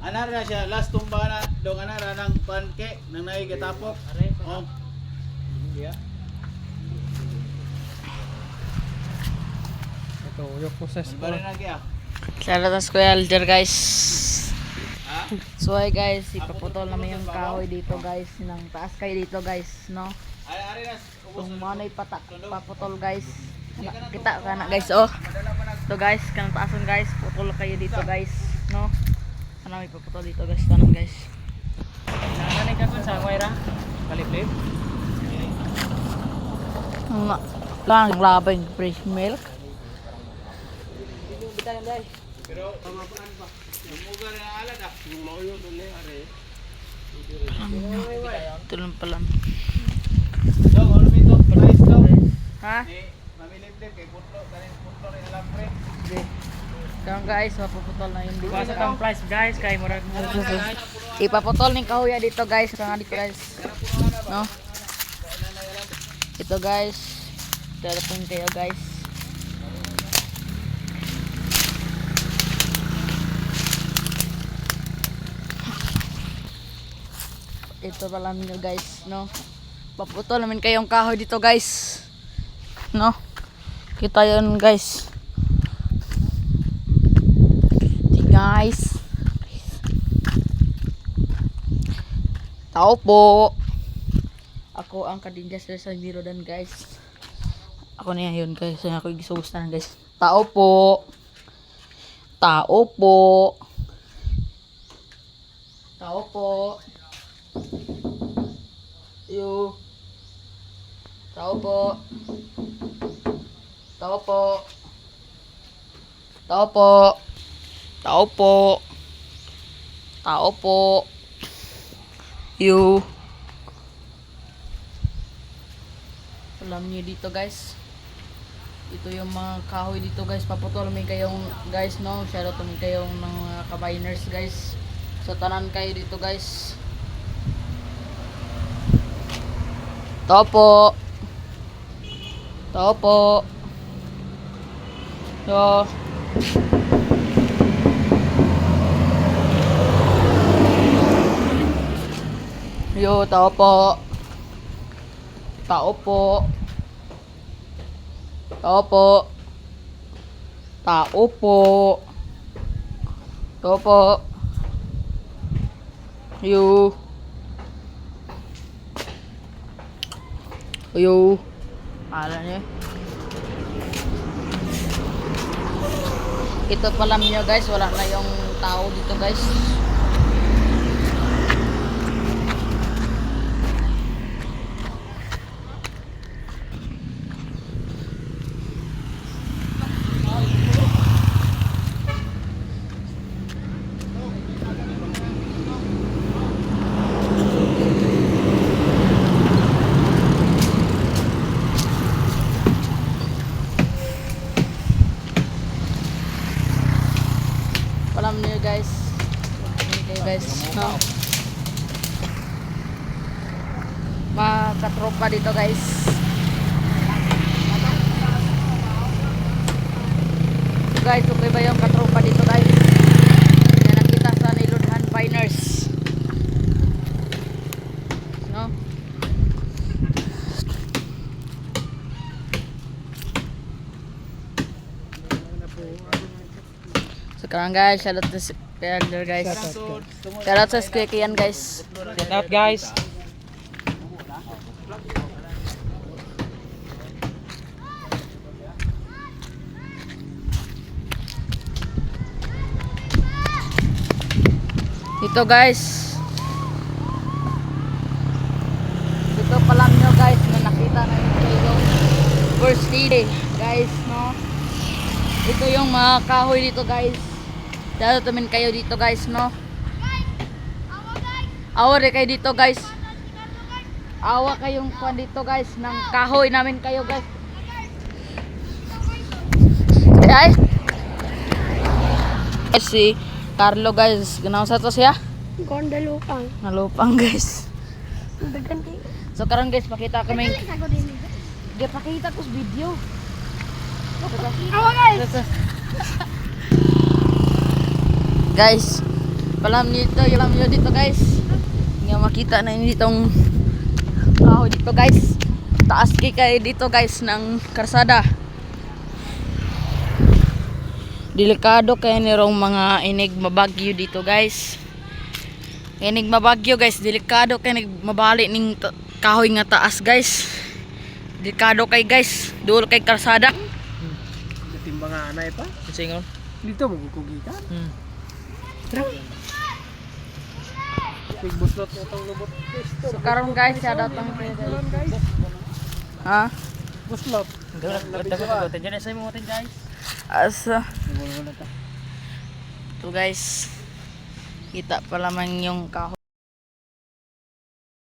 Anar na siya, last tumba na dong anara ng panke nang naigatapok. Oh. Ito, yung process ko. Bari na kaya. Shoutout sa Kuya Alger guys. Ha? So hi guys, ipaputol namin yung kahoy dito guys. Nang taas kayo dito guys, no? Ari na ubos. Kung manoy paputol guys. Kita ka na guys, oh. So guys, kanang taason guys, putol kayo dito guys, no? Ano may paputol dito guys, tanan guys. Nanay ka sa Moira. Kalip-lip. Lang labing fresh milk. Pero pamapaan pa. Yung muga na alad ah. Yung mauyo doon na ari. Tulong pala. Dong, ano dito? Price daw. Ha? Ni mamilip-lip kay putlo, kanin putlo rin alambre. Sige. Karon guys, mapuputol na yung dito. Basta tang price guys, kay murag mo. Ipaputol ning kahoy dito guys, kanga dito guys. No? Ito guys. Telepon kayo guys. Ito pala nyo guys, no? Paputol namin kayong kahoy dito guys. No? Kita yun guys. Guys. Tao po. Ako ang kadinjas sa Mirodan guys. Ako na yun guys. Ako yung gisugustanan guys. Tao po. Tao po. Tao po. Yo. Tao po. Tao po. Tao po. Tao po. Tao po. You. Alam niyo dito guys. Ito yung mga kahoy dito guys. Paputol namin kayong guys, no? Shoutout namin kayong mga kabayners guys. So tanan kayo dito guys. Tao po. Tao po. So yo, tao po. Tao po. Tao po. Tao po. Tao po. Yo. Yo. Alam niyo. Ito pala niyo guys, wala na yung tao dito guys. Alam niyo guys. Okay guys, no? Mga katropa dito guys. Guys, okay ba yung katropa dito guys? Yan nakita sa Niludhan Piners. No? Sekarang guys, shoutout sa Kuya Alger guys. Shoutout sa Kuya Kian guys. Get out guys. Ito guys. Ito pa lang nyo guys na nakita na yung first day guys, no? Ito yung mga kahoy dito guys. Dito tamin kayo dito guys, no? Awa rin kayo dito guys. Awa kayong kuan dito guys ng kahoy namin kayo guys. Ay. Si Carlo guys, ganaw sa to siya? Gonda lupang. Nalupang guys. Daganti. So karon guys, pakita kami. Di pakita ko sa video. Awa guys. Guys, Palam nyo dito guys. Nga makita na yun ditong kahoy dito guys. Taas kayo dito guys ng karsada. Delikado kaya nirong mga inig mabagyo dito guys. Inig mabagyo guys, delikado kaya mabali ning kahoy nga taas guys. Delikado kay guys, duol kay karsada. Timbang nga anay pa. Singon. Dito magkukugi ka. Big buslot na itong lubot. So karon guys, siya datang guys. Ha? Buslot. Ganda ko. Tandyan na sa mo guys. Asa. Wala ta. So guys, kita pa lamang yung kahoy.